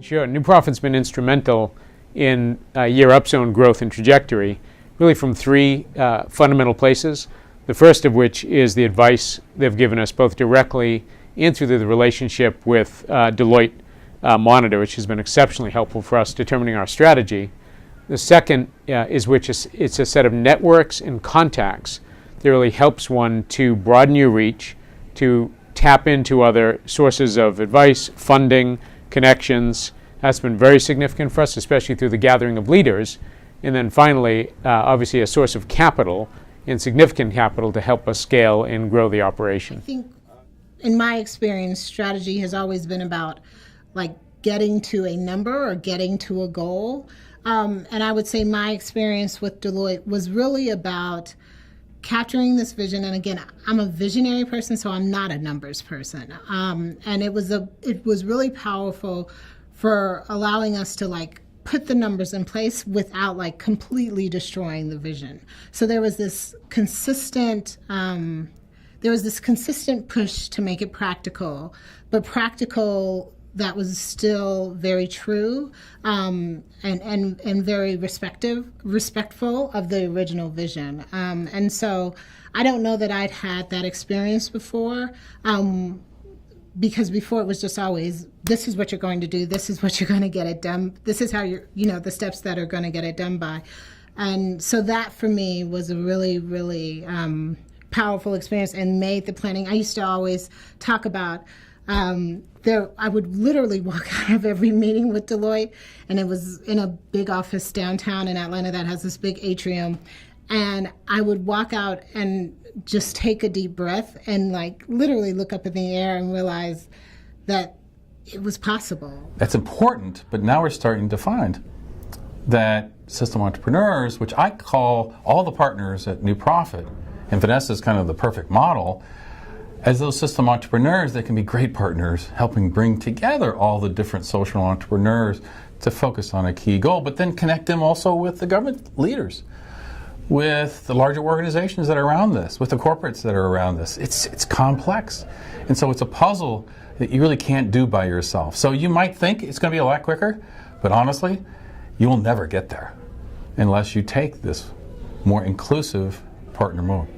Sure. New Profit's been instrumental in Year Up's own growth and trajectory, really from three fundamental places. The first of which is the advice they've given us both directly and through the relationship with Deloitte Monitor, which has been exceptionally helpful for us determining our strategy. The second is it's a set of networks and contacts that really helps one to broaden your reach, to tap into other sources of advice, funding, connections. That's been very significant for us, especially through the gathering of leaders. And then finally, obviously a source of capital, and significant capital to help us scale and grow the operation. I think in my experience, strategy has always been about like getting to a number or getting to a goal. And I would say my experience with Deloitte was really about capturing this vision. And again, I'm a visionary person, so I'm not a numbers person. And it was really powerful for allowing us to like put the numbers in place without like completely destroying the vision. So there was this consistent push to make it practical, but practical that was still very true and very respectful of the original vision. And so I don't know that I'd had that experience before. Because before it was just always, this is what you're going to do, this is what you're going to get it done, this is how the steps that are going to get it done by. And so that for me was a really, really powerful experience and made the planning. I used to always talk about, I would literally walk out of every meeting with Deloitte, and it was in a big office downtown in Atlanta that has this big atrium. And I would walk out and just take a deep breath and like literally look up in the air and realize that it was possible. That's important, but now we're starting to find that system entrepreneurs, which I call all the partners at New Profit, and Vanessa is kind of the perfect model, as those system entrepreneurs, they can be great partners, helping bring together all the different social entrepreneurs to focus on a key goal, but then connect them also with the government leaders, with the larger organizations that are around this, with the corporates that are around this. It's complex. And so it's a puzzle that you really can't do by yourself. So you might think it's going to be a lot quicker, but honestly, you will never get there unless you take this more inclusive partner mode.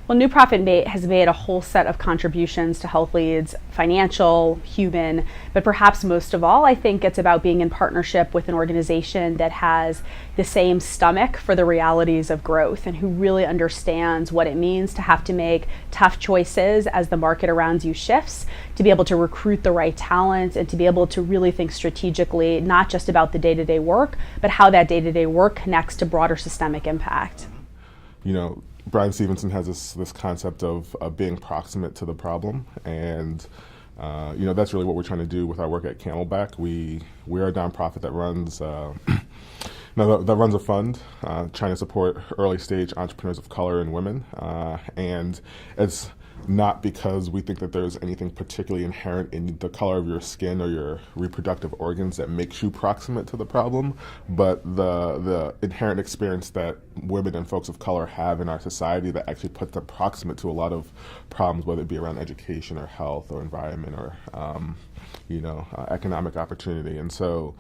Well, New Profit has made a whole set of contributions to health leads, financial, human, but perhaps most of all, I think it's about being in partnership with an organization that has the same stomach for the realities of growth and who really understands what it means to have to make tough choices as the market around you shifts, to be able to recruit the right talent and to be able to really think strategically, not just about the day-to-day work, but how that day-to-day work connects to broader systemic impact. Brian Stevenson has this concept of being proximate to the problem, and that's really what we're trying to do with our work at Camelback. We are a nonprofit that runs that runs a fund trying to support early stage entrepreneurs of color and women, and it's not because we think that there's anything particularly inherent in the color of your skin or your reproductive organs that makes you proximate to the problem, but the inherent experience that women and folks of color have in our society that actually puts them proximate to a lot of problems, whether it be around education or health or environment or economic opportunity. And so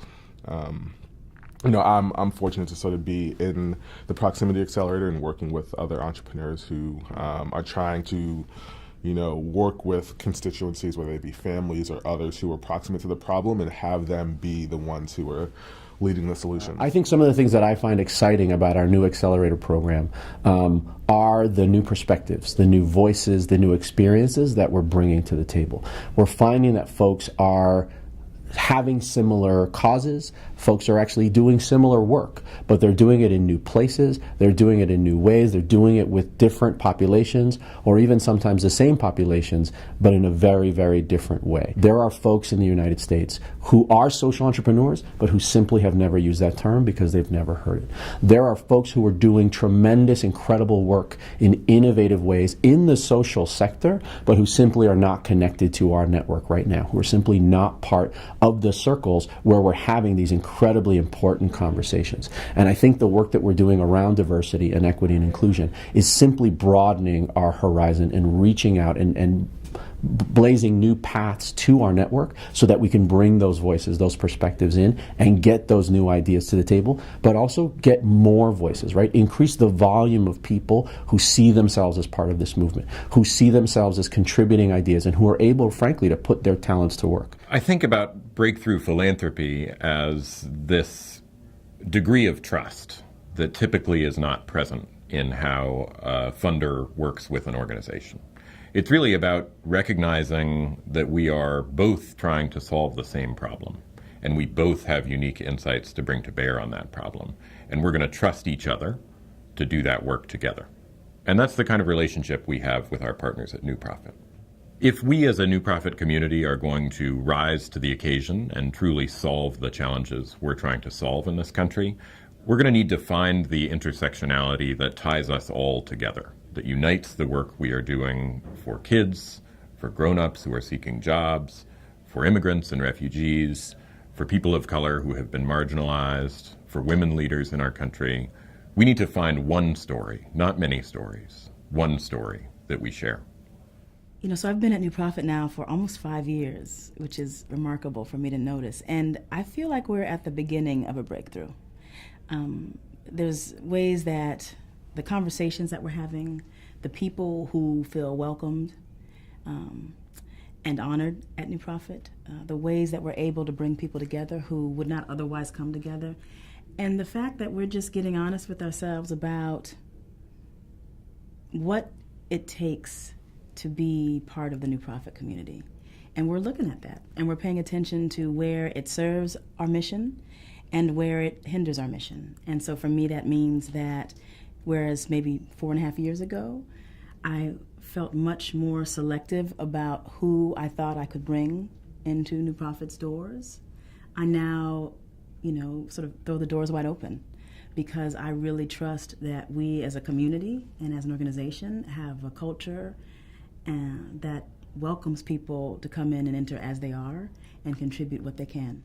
I'm fortunate to sort of be in the Proximity Accelerator and working with other entrepreneurs who are trying to, work with constituencies, whether they be families or others who are proximate to the problem, and have them be the ones who are leading the solution. I think some of the things that I find exciting about our new Accelerator program are the new perspectives, the new voices, the new experiences that we're bringing to the table. We're finding that folks are having similar causes. Folks are actually doing similar work, but they're doing it in new places, they're doing it in new ways, they're doing it with different populations, or even sometimes the same populations, but in a very, very different way. There are folks in the United States who are social entrepreneurs, but who simply have never used that term because they've never heard it. There are folks who are doing tremendous, incredible work in innovative ways in the social sector, but who simply are not connected to our network right now, who are simply not part of the circles where we're having these incredibly important conversations. And I think the work that we're doing around diversity and equity and inclusion is simply broadening our horizon and reaching out and blazing new paths to our network so that we can bring those voices, those perspectives in and get those new ideas to the table, but also get more voices, right? Increase the volume of people who see themselves as part of this movement, who see themselves as contributing ideas, and who are able, frankly, to put their talents to work. I think about breakthrough philanthropy as this degree of trust that typically is not present in how a funder works with an organization. It's really about recognizing that we are both trying to solve the same problem, and we both have unique insights to bring to bear on that problem, and we're going to trust each other to do that work together. And that's the kind of relationship we have with our partners at New Profit. If we as a New Profit community are going to rise to the occasion and truly solve the challenges we're trying to solve in this country, we're going to need to find the intersectionality that ties us all together, that unites the work we are doing for kids, for grown-ups who are seeking jobs, for immigrants and refugees, for people of color who have been marginalized, for women leaders in our country. We need to find one story, not many stories, one story that we share. So I've been at New Profit now for almost 5 years, which is remarkable for me to notice. And I feel like we're at the beginning of a breakthrough. There's ways that the conversations that we're having, the people who feel welcomed and honored at New Profit, the ways that we're able to bring people together who would not otherwise come together, and the fact that we're just getting honest with ourselves about what it takes to be part of the New Profit community. And we're looking at that, and we're paying attention to where it serves our mission and where it hinders our mission. And so for me, that means that whereas maybe 4.5 years ago, I felt much more selective about who I thought I could bring into New Profit's doors, I now, sort of throw the doors wide open, because I really trust that we as a community and as an organization have a culture that welcomes people to come in and enter as they are and contribute what they can.